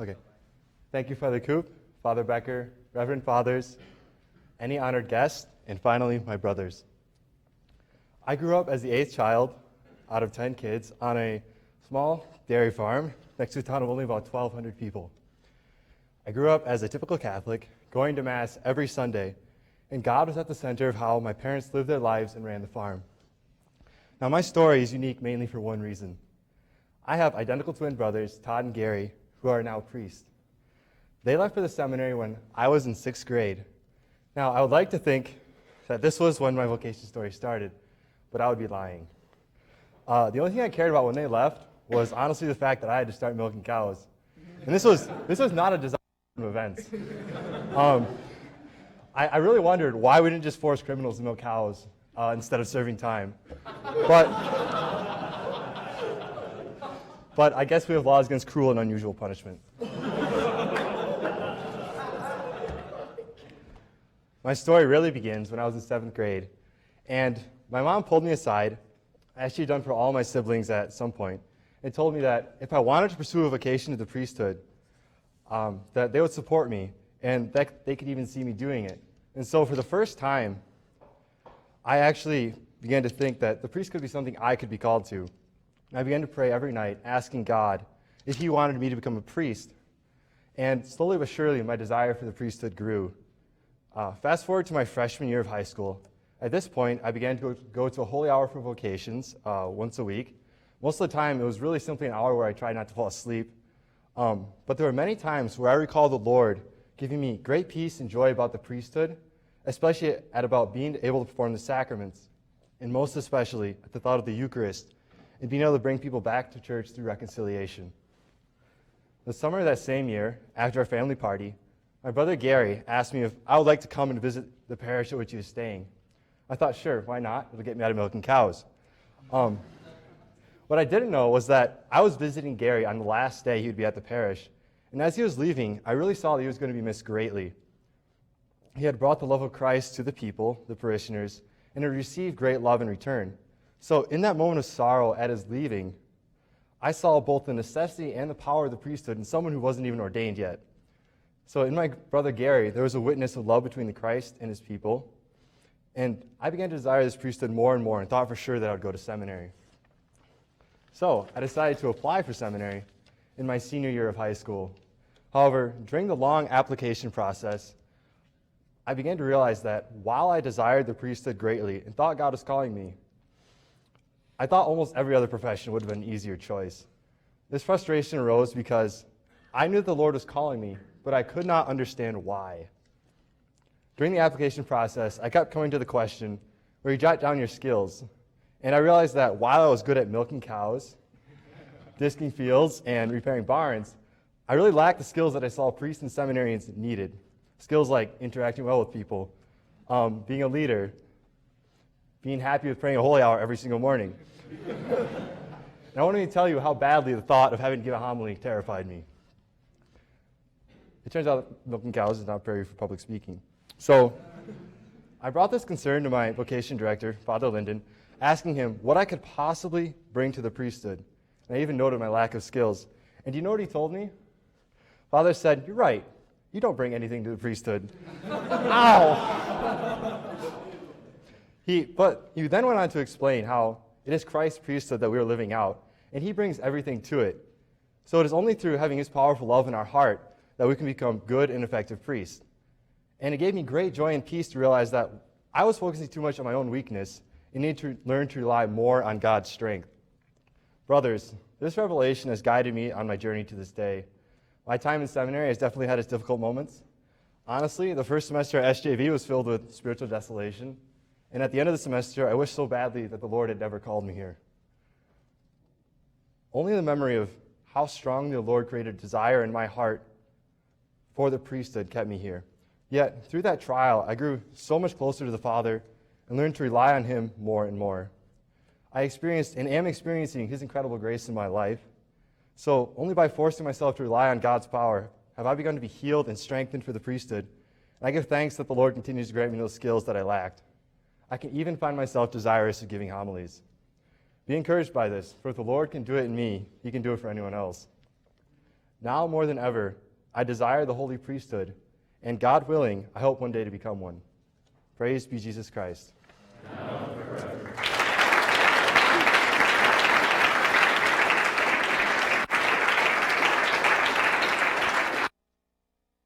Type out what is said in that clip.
Okay. Thank you, Father Coop, Father Becker, Reverend Fathers, any honored guests, and finally, my brothers. I grew up as the 8th child out of 10 kids on a small dairy farm next to a town of only about 1,200 people. I grew up as a typical Catholic, going to Mass every Sunday, and God was at the center of how my parents lived their lives and ran the farm. Now, my story is unique mainly for one reason. I have identical twin brothers, Todd and Gary, who are now priests. They left for the seminary when I was in 6th grade. Now, I would like to think that this was when my vocation story started, but I would be lying. The only thing I cared about when they left was honestly the fact that I had to start milking cows. And this was not a design of events. I really wondered why we didn't just force criminals to milk cows instead of serving time. But I guess we have laws against cruel and unusual punishment. My story really begins when I was in 7th grade, and my mom pulled me aside, as she'd done for all my siblings at some point, and told me that if I wanted to pursue a vocation to the priesthood, that they would support me, and that they could even see me doing it. And so for the first time, I actually began to think that the priest could be something I could be called to. I began to pray every night, asking God if He wanted me to become a priest. And slowly but surely, my desire for the priesthood grew. Fast forward to my freshman year of high school. At this point, I began to go to a holy hour for vocations once a week. Most of the time, it was really simply an hour where I tried not to fall asleep. But there were many times where I recall the Lord giving me great peace and joy about the priesthood, especially at about being able to perform the sacraments, and most especially at the thought of the Eucharist and being able to bring people back to church through reconciliation. The summer of that same year, after our family party, my brother Gary asked me if I would like to come and visit the parish at which he was staying. I thought, sure, why not? It'll get me out of milking cows. What I didn't know was that I was visiting Gary on the last day he would be at the parish, and as he was leaving, I really saw that he was going to be missed greatly. He had brought the love of Christ to the people, the parishioners, and had received great love in return. So in that moment of sorrow at his leaving, I saw both the necessity and the power of the priesthood in someone who wasn't even ordained yet. So in my brother Gary, there was a witness of love between the Christ and his people, and I began to desire this priesthood more and more and thought for sure that I would go to seminary. So I decided to apply for seminary in my senior year of high school. However, during the long application process, I began to realize that while I desired the priesthood greatly and thought God was calling me, I thought almost every other profession would have been an easier choice. This frustration arose because I knew the Lord was calling me, but I could not understand why. During the application process, I kept coming to the question where you jot down your skills, and I realized that while I was good at milking cows, disking fields, and repairing barns, I really lacked the skills that I saw priests and seminarians needed. Skills like interacting well with people, being a leader, being happy with praying a holy hour every single morning. And I want to tell you how badly the thought of having to give a homily terrified me. It turns out that milking cows is not very for public speaking. So I brought this concern to my vocation director, Father Linden, asking him what I could possibly bring to the priesthood. And I even noted my lack of skills. And do you know what he told me? Father said, "You're right. You don't bring anything to the priesthood." Ow! But he then went on to explain how it is Christ's priesthood that we are living out, and He brings everything to it. So it is only through having His powerful love in our heart that we can become good and effective priests. And it gave me great joy and peace to realize that I was focusing too much on my own weakness and needed to learn to rely more on God's strength. Brothers, this revelation has guided me on my journey to this day. My time in seminary has definitely had its difficult moments. Honestly, the first semester at SJV was filled with spiritual desolation. And at the end of the semester, I wished so badly that the Lord had never called me here. Only the memory of how strongly the Lord created a desire in my heart for the priesthood kept me here. Yet, through that trial, I grew so much closer to the Father and learned to rely on Him more and more. I experienced and am experiencing His incredible grace in my life. So, only by forcing myself to rely on God's power have I begun to be healed and strengthened for the priesthood. And I give thanks that the Lord continues to grant me those skills that I lacked. I can even find myself desirous of giving homilies. Be encouraged by this, for if the Lord can do it in me, He can do it for anyone else. Now more than ever, I desire the holy priesthood, and God willing, I hope one day to become one. Praise be Jesus Christ. Amen.